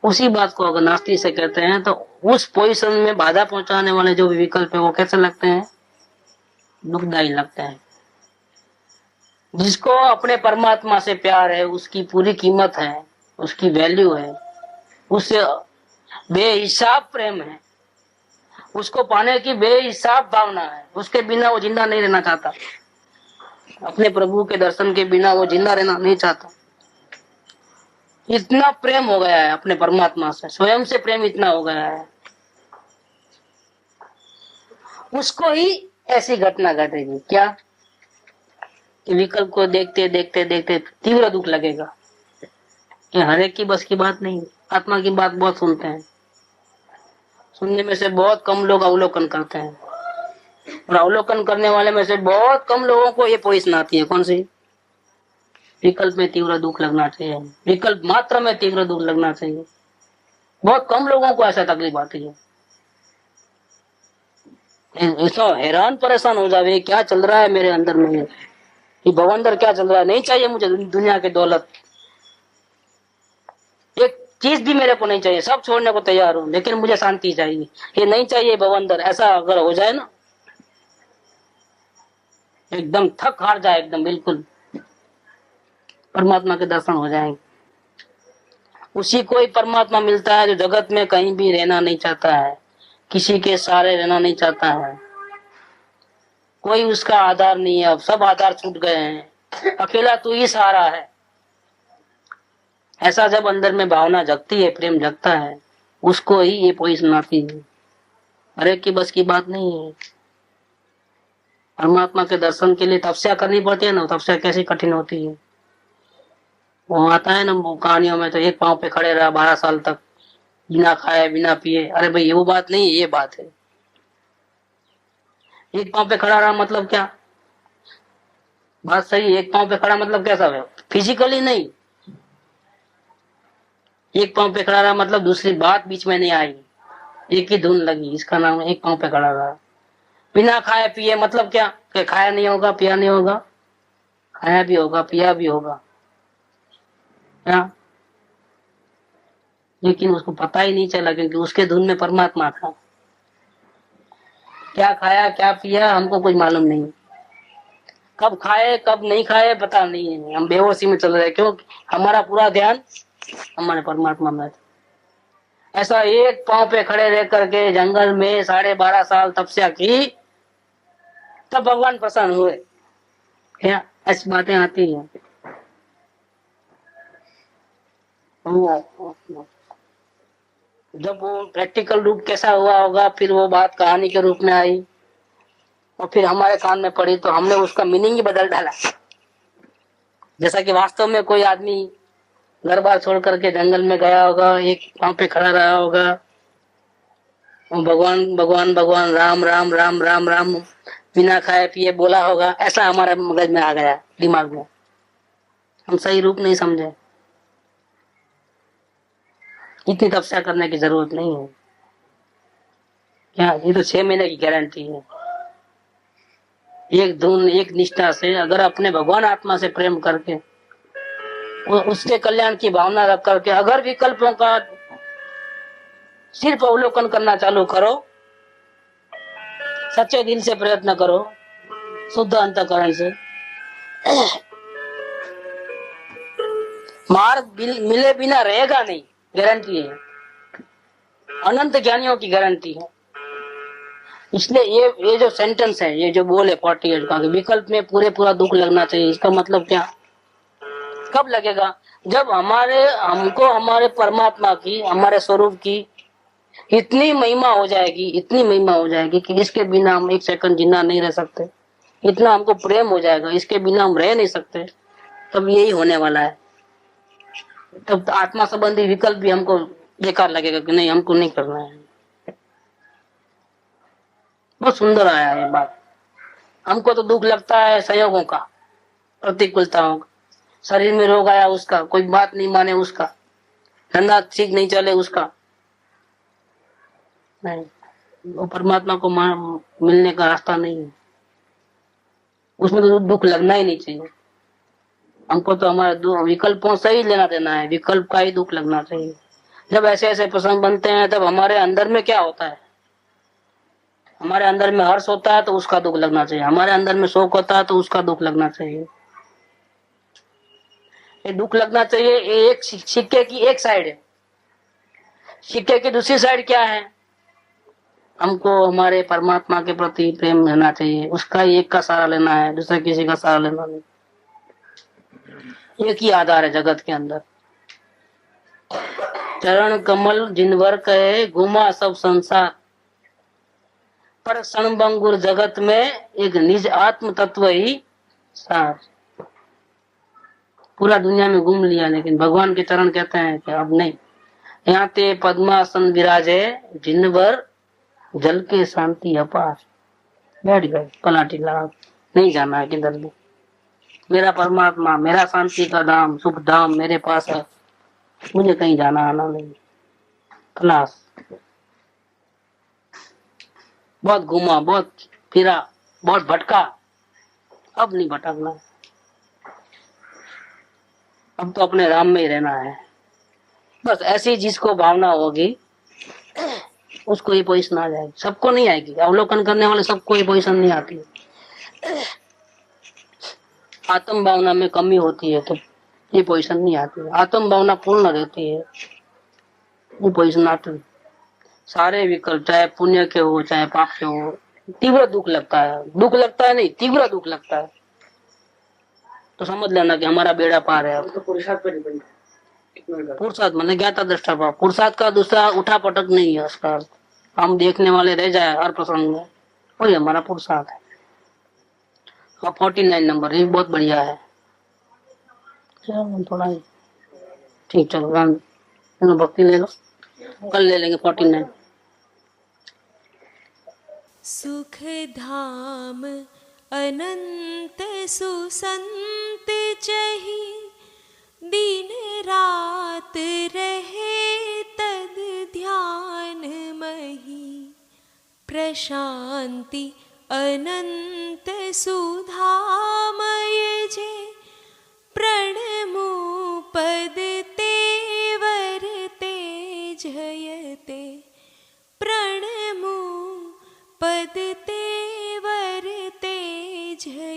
उसी बात को अगर नास्ती से कहते हैं तो उस पोजीशन में बाधा पहुंचाने वाले जो भी विकल्प है वो कैसे लगते हैं? दुखदायी लगते हैं। जिसको अपने परमात्मा से प्यार है, उसकी पूरी कीमत है, उसकी वैल्यू है, उससे बेहिसाब प्रेम है, उसको पाने की बेहिसाब भावना है, उसके बिना वो जिंदा नहीं रहना चाहता, अपने प्रभु के दर्शन के बिना वो जिंदा रहना नहीं चाहता। इतना प्रेम हो गया है अपने परमात्मा से, स्वयं से प्रेम इतना हो गया है, उसको ही ऐसी घटना घटेगी क्या कि विकल्प को देखते देखते देखते तीव्र दुख लगेगा। कि हर एक की बस की बात नहीं, आत्मा की बात बहुत सुनते हैं, सुनने में से बहुत कम लोग अवलोकन करते हैं, और अवलोकन करने वाले में से बहुत कम लोगों को ये पोजीशन आती है। कौन सी? विकल्प में तीव्र दुख लगना चाहिए, विकल्प मात्र में तीव्र दुख लगना चाहिए। बहुत कम लोगों को ऐसा तकलीफ आती है। ऐसा हैरान परेशान हो जावे क्या चल रहा है मेरे अंदर में, ये भवंदर क्या चल रहा है, नहीं चाहिए मुझे दुनिया की दौलत, एक चीज भी मेरे को नहीं चाहिए, सब छोड़ने को तैयार हूँ, लेकिन मुझे शांति चाहिए, ये नहीं चाहिए भवंदर। ऐसा अगर हो जाए ना, एकदम थक हार जाए, एकदम बिल्कुल परमात्मा के दर्शन हो जाएंगे। उसी को ही परमात्मा मिलता है जो जगत में कहीं भी रहना नहीं चाहता है, किसी के सहारे रहना नहीं चाहता है, कोई उसका आधार नहीं है, अब सब आधार छूट गए हैं, अकेला तू ही सहारा है। ऐसा जब अंदर में भावना जगती है, प्रेम जगता है, उसको ही ये पोजीशन आती है। हर एक की बस की बात नहीं है। परमात्मा के दर्शन के लिए तपस्या करनी पड़ती है ना, तपस्या कैसी कठिन होती है। वो आता है ना कहानियों में, तो एक पांव पे खड़े रहा 12 साल तक, बिना खाए बिना पिए। अरे भाई ये वो बात नहीं है, ये बात है। एक पांव पे खड़ा रहा मतलब क्या? बात सही, एक पांव पे खड़ा मतलब कैसा है? फिजिकली नहीं, एक पांव पे खड़ा रहा मतलब दूसरी बात बीच में नहीं आई, एक ही धुन लगी, इसका नाम एक पांव पे खड़ा रहा। बिना खाए पिए मतलब क्या? कि खाया नहीं होगा पिया नहीं होगा, खाया भी होगा पिया भी होगा क्या? लेकिन उसको पता ही नहीं चला, क्योंकि उसके धुन में परमात्मा था। क्या खाया क्या पिया हमको कुछ मालूम नहीं, कब खाए कब नहीं खाए पता नहीं है, हम बेहोशी में चल रहे, क्यों? हमारा पूरा ध्यान हमारे परमात्मा में था। ऐसा एक पांव पे खड़े रह करके जंगल में 12.5 साल तपस्या की, तब भगवान प्रसन्न हुए क्या? ऐसी बातें आती हैं। जब वो प्रैक्टिकल रूप कैसा हुआ होगा, फिर वो बात कहानी के रूप में आई और फिर हमारे कान में पड़ी, तो हमने उसका मीनिंग ही बदल डाला। जैसा कि वास्तव में कोई आदमी घर बार छोड़ करके जंगल में गया होगा, एक पांव पे खड़ा रहा होगा, भगवान भगवान भगवान राम राम राम राम राम बिना खाए पिए बोला होगा, ऐसा हमारे मगज में आ गया, दिमाग में। हम सही रूप नहीं समझे। इतनी तपस्या करने की जरूरत नहीं है क्या? ये तो 6 महीने की गारंटी है। एक धुन एक निष्ठा से अगर अपने भगवान आत्मा से प्रेम करके उसके कल्याण की भावना रख करके अगर विकल्पों का सिर्फ अवलोकन करना चालू करो, सच्चे दिल से प्रयत्न करो, शुद्ध अंतःकरण से, मार्ग मिले बिना रहेगा नहीं, गारंटी है, अनंत ज्ञानियों की गारंटी है। इसलिए ये जो सेंटेंस है, ये जो बोले 48 का विकल्प में पूरा दुख लगना चाहिए, इसका मतलब क्या? कब लगेगा? जब हमको हमारे परमात्मा की, हमारे स्वरूप की इतनी महिमा हो जाएगी, इतनी महिमा हो जाएगी कि इसके बिना हम एक सेकंड जिंदा नहीं रह सकते। इतना हमको प्रेम हो जाएगा, इसके बिना हम रह नहीं सकते। तब यही होने वाला है। तब आत्मा संबंधी विकल्प भी हमको बेकार लगेगा कि नहीं, हमको नहीं करना है। बहुत सुंदर आया है ये बात। हमको तो दुख लगता है संयोगों का, प्रतिकूलताओं का, शरीर में रोग आया उसका, कोई बात नहीं माने उसका, धंधा ठीक नहीं चले उसका, नहीं, वो परमात्मा को मिलने का रास्ता नहीं है। उसमें तो दुख लगना ही नहीं चाहिए। हमको तो हमारे विकल्पों से ही लेना देना है, विकल्प का ही दुख लगना चाहिए। जब ऐसे ऐसे प्रसंग बनते हैं तब हमारे अंदर में क्या होता है? हमारे अंदर में हर्ष होता है तो उसका दुख लगना चाहिए, हमारे अंदर में शोक होता है तो उसका दुख लगना चाहिए। ये दुख लगना चाहिए। एक सिक्के की एक साइड है, सिक्के की दूसरी साइड क्या है? हमको हमारे परमात्मा के प्रति प्रेम रहना चाहिए, उसका ही एक का सहारा लेना है, दूसरा किसी का सहारा लेना नहीं। एक ही आधार है जगत के अंदर। चरण कमल जिनवर कहे घुमा सब संसार, पर क्षणभंगुर जगत में एक निज आत्म तत्व ही सार। पूरा दुनिया में घूम लिया, लेकिन भगवान के चरण कहते हैं कि अब नहीं। यहाँ ते पद्मासन विराजे जिनवर जल के शांति अपार। बैठ गए पलाटी लगा, नहीं जाना है किधर भी। मेरा परमात्मा, मेरा शांति का धाम, सुख धाम मेरे पास है, मुझे कहीं जाना आना नहीं। क्लास बहुत घूमा, बहुत फिरा, बहुत भटका, अब नहीं भटकना। अब तो अपने राम में ही रहना है। बस ऐसी जिसको भावना होगी उसको ये पोजीशन आ जाएगी। सबको नहीं आएगी, अवलोकन करने वाले सबको ये पोजीशन नहीं आती। आत्म भावना में कमी होती है तो ये पोजीशन नहीं आती। आत्म भावना पूर्ण रहती है, ये पोजीशन आती है। सारे विकल्प, चाहे पुण्य के हो चाहे पाप के हो, तीव्र दुख लगता है। दुख लगता है नहीं, तीव्र दुख लगता है, तो समझ लेना कि हमारा बेड़ा पार है। तो पुरुषार्थ पे डिपेंड है। पुरुषार्थ मैंने ज्ञाता दृष्टा भाव, पुरुषार्थ का दूसरा उठा पटक नहीं है। उसका हम देखने वाले रह जाए हर प्रसंग में, वही हमारा पुरुषार्थ है। और 49 नंबर ये बहुत बढ़िया है। थोड़ा ही ठीक, चलो भक्ति ले लो, कल ले लेंगे 49। सुख धाम अनंत सुसंत चही, दिन रात रहे तद ध्यान मही। प्रशांति अनंत सुधामय जे, प्रणमु पद तेवर तेजयते। प्रणमु पद तेवर तेजयते।